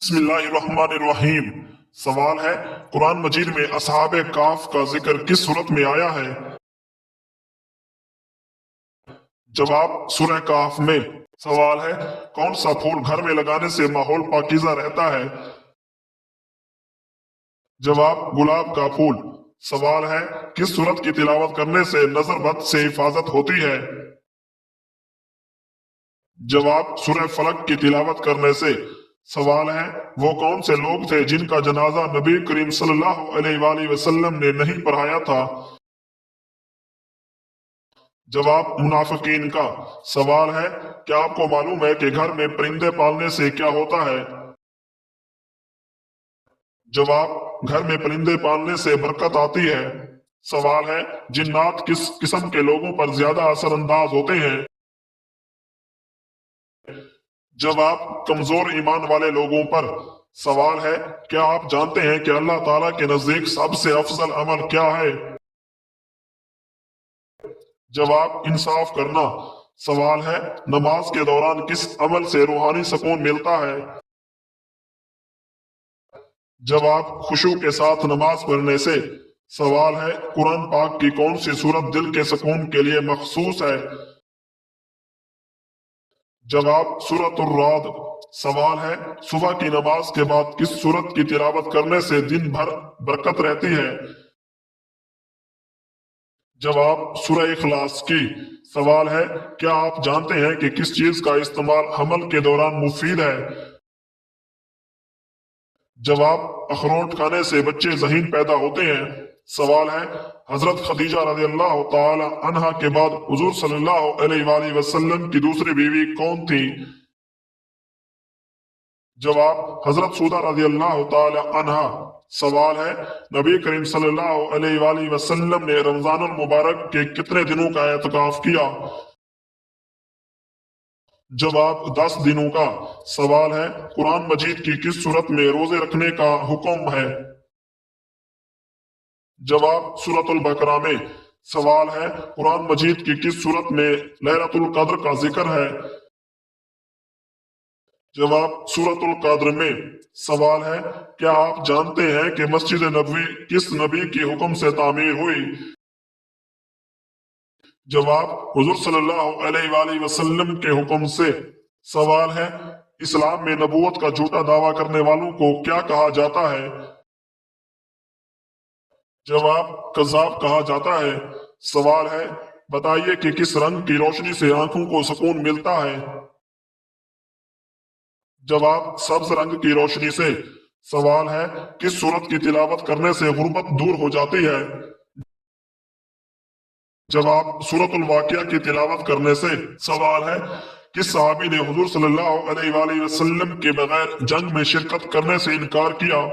بسم اللہ الرحمن الرحیم۔ سوال ہے، قرآن مجید میں اصحاب کاف کا ذکر کس صورت میں آیا ہے؟ جواب، سورہ کاف میں۔ سوال ہے، کون سا پھول گھر میں لگانے سے ماحول پاکیزہ رہتا ہے؟ جواب، گلاب کا پھول۔ سوال ہے، کس سورت کی تلاوت کرنے سے نظر بد سے حفاظت ہوتی ہے؟ جواب، سورہ فلق کی تلاوت کرنے سے۔ سوال ہے، وہ کون سے لوگ تھے جن کا جنازہ نبی کریم صلی اللہ علیہ وآلہ وسلم نے نہیں پڑھایا تھا؟ جواب، منافقین کا۔ سوال ہے، کیا آپ کو معلوم ہے کہ گھر میں پرندے پالنے سے کیا ہوتا ہے؟ جواب، گھر میں پرندے پالنے سے برکت آتی ہے۔ سوال ہے، جنات کس قسم کے لوگوں پر زیادہ اثر انداز ہوتے ہیں؟ جواب، کمزور ایمان والے لوگوں پر۔ سوال ہے، کیا آپ جانتے ہیں کہ اللہ تعالیٰ کے نزدیک سب سے افضل عمل کیا ہے؟ جواب، انصاف کرنا۔ سوال ہے، نماز کے دوران کس عمل سے روحانی سکون ملتا ہے؟ جواب، خشوع کے ساتھ نماز پڑھنے سے۔ سوال ہے، قرآن پاک کی کون سی سورت دل کے سکون کے لیے مخصوص ہے؟ جواب، سورۃ الرعد۔ سوال ہے، صبح کی نماز کے بعد کس سورت کی تلاوت کرنے سے دن بھر برکت رہتی ہے؟ جواب، سورہ اخلاص کی۔ سوال ہے، کیا آپ جانتے ہیں کہ کس چیز کا استعمال حمل کے دوران مفید ہے؟ جواب، اخروٹ کھانے سے بچے ذہین پیدا ہوتے ہیں۔ سوال ہے، حضرت خدیجہ رضی اللہ تعالی عنہا کے بعد حضور صلی اللہ علیہ وآلہ وسلم کی دوسری بیوی کون تھی؟ جواب، حضرت سودہ رضی اللہ تعالی عنہا۔ سوال ہے، نبی کریم صلی اللہ علیہ وآلہ وسلم نے رمضان المبارک کے کتنے دنوں کا اعتکاف کیا؟ جواب، 10 دنوں کا۔ سوال ہے، قرآن مجید کی کس صورت میں روزے رکھنے کا حکم ہے؟ جواب، سورۃ البقرہ میں۔ سوال ہے، قرآن مجید کی کس صورت میں لیلۃ القدر کا ذکر ہے؟ جواب، سورۃ القدر میں۔ سوال ہے، کیا آپ جانتے ہیں کہ مسجد نبوی کس نبی کے حکم سے تعمیر ہوئی؟ جواب، حضور صلی اللہ علیہ وآلہ وسلم کے حکم سے۔ سوال ہے، اسلام میں نبوت کا جھوٹا دعویٰ کرنے والوں کو کیا کہا جاتا ہے؟ جواب، کذاب کہا جاتا ہے۔ سوال ہے، بتائیے کہ کس رنگ کی روشنی سے آنکھوں کو سکون ملتا ہے؟ جواب، سبز رنگ کی روشنی سے۔ سوال ہے، کس سورت کی تلاوت کرنے سے غربت دور ہو جاتی ہے؟ جواب، سورۃ الواقعہ کی تلاوت کرنے سے۔ سوال ہے، کس صحابی نے حضور صلی اللہ علیہ وآلہ وسلم کے بغیر جنگ میں شرکت کرنے سے انکار کیا؟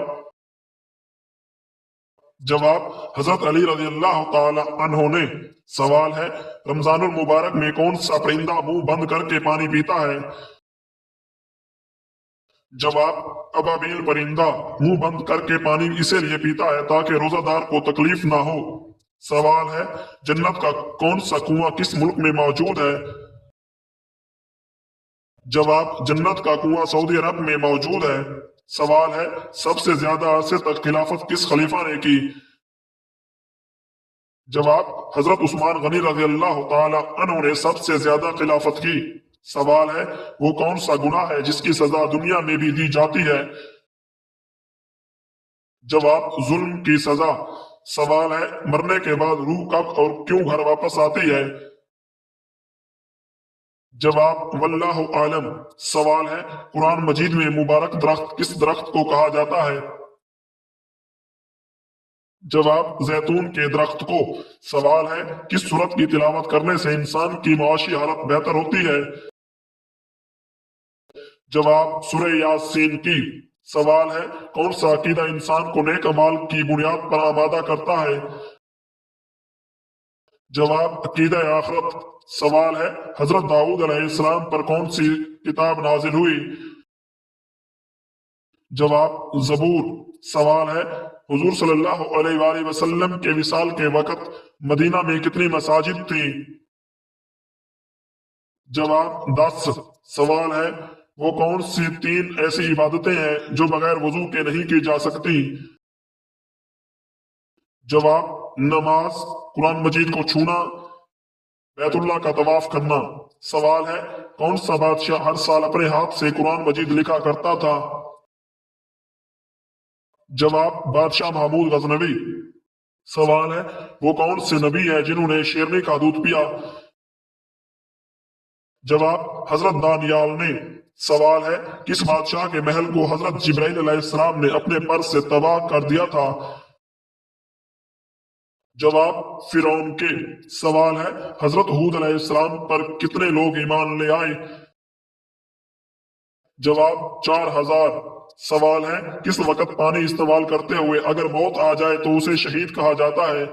جواب، حضرت علی رضی اللہ تعالی عنہ نے۔ سوال ہے، رمضان المبارک میں کون سا پرندہ منہ بند کر کے پانی پیتا ہے؟ جواب، ابابیل پرندہ منہ بند کر کے پانی اسی لیے پیتا ہے تاکہ روزہ دار کو تکلیف نہ ہو۔ سوال ہے، جنت کا کون سا کنواں کس ملک میں موجود ہے؟ جواب، جنت کا کنواں سعودی عرب میں موجود ہے۔ سوال ہے، سب سے زیادہ عرصے تک خلافت کس خلیفہ نے کی؟ جواب، حضرت عثمان غنی رضی اللہ تعالی عنہ نے سب سے زیادہ خلافت کی۔ سوال ہے، وہ کون سا گناہ ہے جس کی سزا دنیا میں بھی دی جاتی ہے؟ جواب، ظلم کی سزا۔ سوال ہے، مرنے کے بعد روح کب اور کیوں گھر واپس آتی ہے؟ جواب، واللہ عالم۔ سوال ہے، قرآن مجید میں مبارک درخت کس درخت کو کہا جاتا ہے؟ جواب، زیتون کے درخت کو۔ سوال ہے، کس سورت کی تلاوت کرنے سے انسان کی معاشی حالت بہتر ہوتی ہے؟ جواب، سورہ یاسین کی۔ سوال ہے، کون سا عقیدہ انسان کو نیک اعمال کی بنیاد پر آمادہ کرتا ہے؟ جواب، عقیدہ آخرت۔ سوال ہے، حضرت داؤد علیہ السلام پر کون سی کتاب نازل ہوئی؟ جواب، زبور۔ سوال ہے، حضور صلی اللہ علیہ وآلہ وسلم کے وصال کے وقت مدینہ میں کتنی مساجد تھیں؟ جواب، 10۔ سوال ہے، وہ کون سی 3 ایسی عبادتیں ہیں جو بغیر وضو کے نہیں کی جا سکتی؟ جواب: نماز، قرآن مجید کو چھونا، بیت اللہ کا طواف کرنا۔ سوال ہے: کون سا بادشاہ ہر سال اپنے ہاتھ سے قرآن مجید لکھا کرتا تھا؟ جواب: بادشاہ محمود غزنوی۔ سوال ہے: وہ کون سے نبی ہیں جنہوں نے شیرنی کا دودھ پیا؟ جواب: حضرت دانیال نے۔ سوال ہے: کس بادشاہ کے محل کو حضرت جبرائیل علیہ السلام نے اپنے پر سے تباہ کر دیا تھا؟ جواب: فرعون کے۔ سوال ہے: حضرت ہود علیہ السلام پر کتنے لوگ ایمان لے آئے؟ جواب: 4000۔ سوال ہے: کس وقت پانی استعمال کرتے ہوئے اگر موت آ جائے تو اسے شہید کہا جاتا ہے؟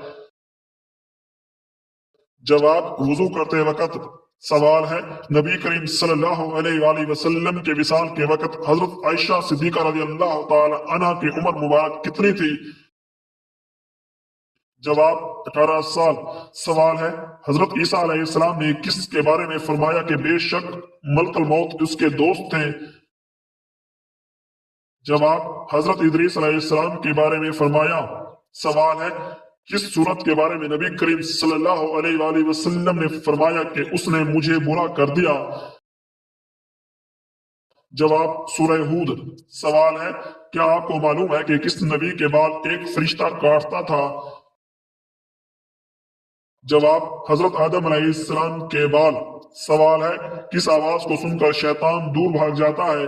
جواب: وضو کرتے وقت۔ سوال ہے: نبی کریم صلی اللہ علیہ وآلہ وسلم کے وصال کے وقت حضرت عائشہ صدیقہ رضی اللہ تعالی عنہ کی عمر مبارک کتنی تھی؟ جواب: 18 سال۔ سوال ہے: حضرت عیسیٰ علیہ السلام نے کس کے بارے میں فرمایا کہ بے شک ملک الموت اس کے دوست تھے؟ جواب: حضرت ادریس علیہ السلام کے بارے میں فرمایا۔ سوال ہے: کس صورت کے بارے میں نبی کریم صلی اللہ علیہ وآلہ وسلم نے فرمایا کہ اس نے مجھے برا کر دیا؟ جواب: سورہ ہود۔ سوال ہے: کیا آپ کو معلوم ہے کہ کس نبی کے بال ایک فرشتہ کاٹتا تھا؟ جواب: حضرت آدم علیہ السلام کے بال۔ سوال ہے: کس آواز کو سن کر شیطان دور بھاگ جاتا ہے؟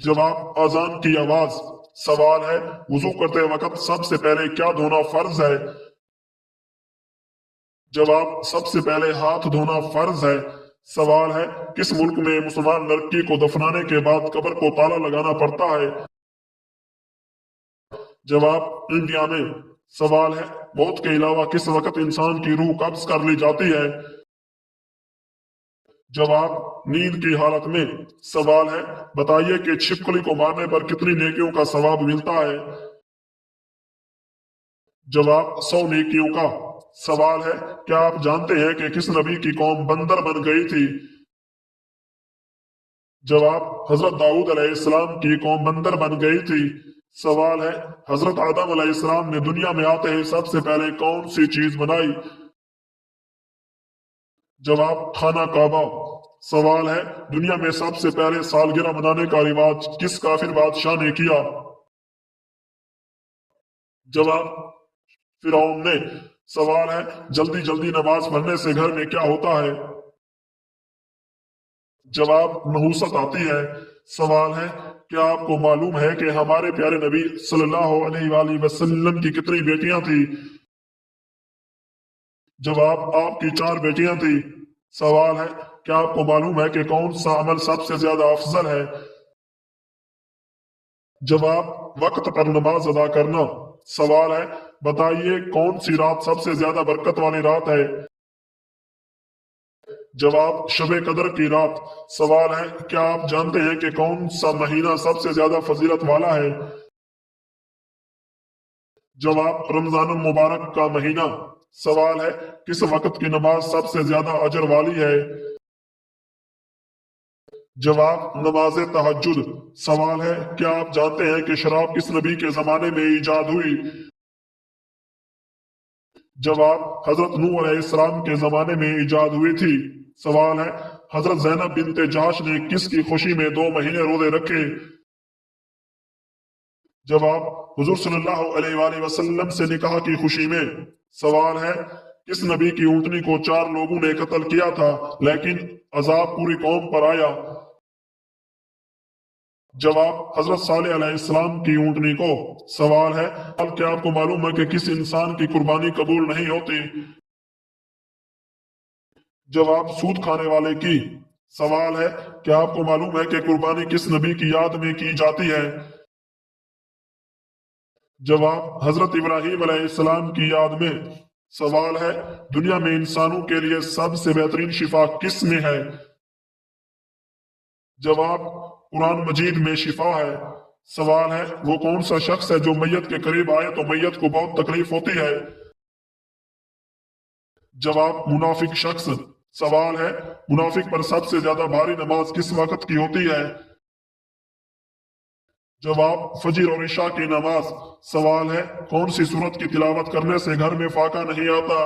جواب: اذان کی آواز۔ سوال ہے: وضو کرتے وقت سب سے پہلے کیا دھونا فرض ہے؟ جواب: سب سے پہلے ہاتھ دھونا فرض ہے۔ سوال ہے: کس ملک میں مسلمان لڑکی کو دفنانے کے بعد قبر کو تالا لگانا پڑتا ہے؟ جواب: انڈیا میں۔ سوال ہے: موت کے علاوہ کس وقت انسان کی روح قبض کر لی جاتی ہے؟ جواب: نیند کی حالت میں۔ سوال ہے: بتائیے کہ چھپکلی کو مارنے پر کتنی نیکیوں کا ثواب ملتا ہے؟ جواب: 100 نیکیوں کا۔ سوال ہے: کیا آپ جانتے ہیں کہ کس نبی کی قوم بندر بن گئی تھی؟ جواب: حضرت داؤد علیہ السلام کی قوم بندر بن گئی تھی۔ سوال ہے: حضرت آدم علیہ السلام نے دنیا میں آتے ہی سب سے پہلے کون سی چیز بنائی؟ جواب: خانہ کعبہ۔ سوال ہے: دنیا میں سب سے پہلے سالگرہ منانے کا رواج کس کافر بادشاہ نے کیا؟ جواب: فرعون نے۔ سوال ہے: جلدی جلدی نماز پڑھنے سے گھر میں کیا ہوتا ہے؟ جواب: نحوست آتی ہے۔ سوال ہے: کیا آپ کو معلوم ہے کہ ہمارے پیارے نبی صلی اللہ علیہ وآلہ وسلم کی کتنی بیٹیاں تھیں؟ جواب: آپ کی 4 بیٹیاں تھیں۔ سوال ہے: کیا آپ کو معلوم ہے کہ کون سا عمل سب سے زیادہ افضل ہے؟ جواب: وقت پر نماز ادا کرنا۔ سوال ہے: بتائیے کون سی رات سب سے زیادہ برکت والی رات ہے؟ جواب: شب قدر کی رات۔ سوال ہے: کیا آپ جانتے ہیں کہ کون سا مہینہ سب سے زیادہ فضیلت والا ہے؟ جواب: رمضان المبارک کا مہینہ۔ سوال ہے: کس وقت کی نماز سب سے زیادہ اجر والی ہے؟ جواب: نماز تہجد۔ سوال ہے: کیا آپ جانتے ہیں کہ شراب کس نبی کے زمانے میں ایجاد ہوئی؟ جواب: حضرت نوح علیہ السلام کے زمانے میں ایجاد ہوئی تھی۔ سوال ہے: حضرت زینب بنت جہش نے کس کی خوشی میں 2 مہینے روزے رکھے؟ جواب: حضور صلی اللہ علیہ وآلہ وسلم سے نکاح کی خوشی میں۔ سوال ہے: کس نبی کی اونٹنی کو 4 لوگوں نے قتل کیا تھا لیکن عذاب پوری قوم پر آیا؟ جواب: حضرت صالح علیہ السلام کی اونٹنی کو۔ سوال ہے: کیا آپ کو معلوم ہے کہ کس انسان کی قربانی قبول نہیں ہوتی؟ جواب: سود کھانے والے کی۔ سوال ہے: کیا آپ کو معلوم ہے کہ قربانی کس نبی کی یاد میں کی جاتی ہے؟ جواب: حضرت ابراہیم علیہ السلام کی یاد میں۔ سوال ہے: دنیا میں انسانوں کے لیے سب سے بہترین شفا کس میں ہے؟ جواب: قرآن مجید میں شفا ہے۔ سوال ہے: وہ کون سا شخص ہے جو میت کے قریب آئے تو میت کو بہت تکلیف ہوتی ہے؟ جواب: منافق شخص۔ سوال ہے منافق پر سب سے زیادہ بھاری نماز کس وقت کی ہوتی ہے؟ جواب فجر اور عشاء کی نماز۔ سوال ہے کون سی سورت کی تلاوت کرنے سے گھر میں فاقہ نہیں آتا؟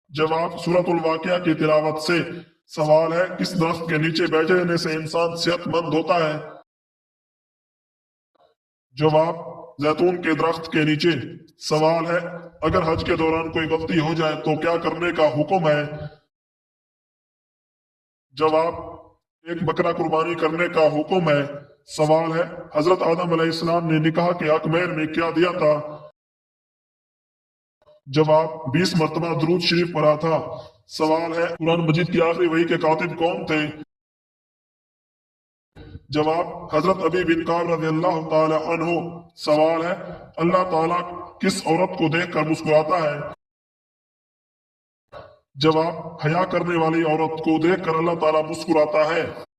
جواب سورت الواقعہ کی تلاوت سے۔ سوال ہے کس درخت کے نیچے بیٹھنے سے انسان صحت مند ہوتا ہے؟ جواب زیتون کے درخت کے نیچے۔ سوال ہے اگر حج کے دوران کوئی غلطی ہو جائے تو کیا کرنے کا حکم ہے؟ جواب ایک بکرا قربانی کرنے کا حکم ہے۔ سوال ہے حضرت آدم علیہ السلام نے نکاح کے حق مہر میں کیا دیا تھا؟ جواب 20 مرتبہ درود شریف پڑھا تھا۔ سوال ہے قرآن مجید کی آخری وحی کے کاتب کون تھے؟ جواب حضرت ابی بن کعب رضی اللہ تعالی عنہ۔ سوال ہے اللہ تعالیٰ کس عورت کو دیکھ کر مسکراتا ہے؟ جواب حیا کرنے والی عورت کو دیکھ کر اللہ تعالیٰ مسکراتا ہے۔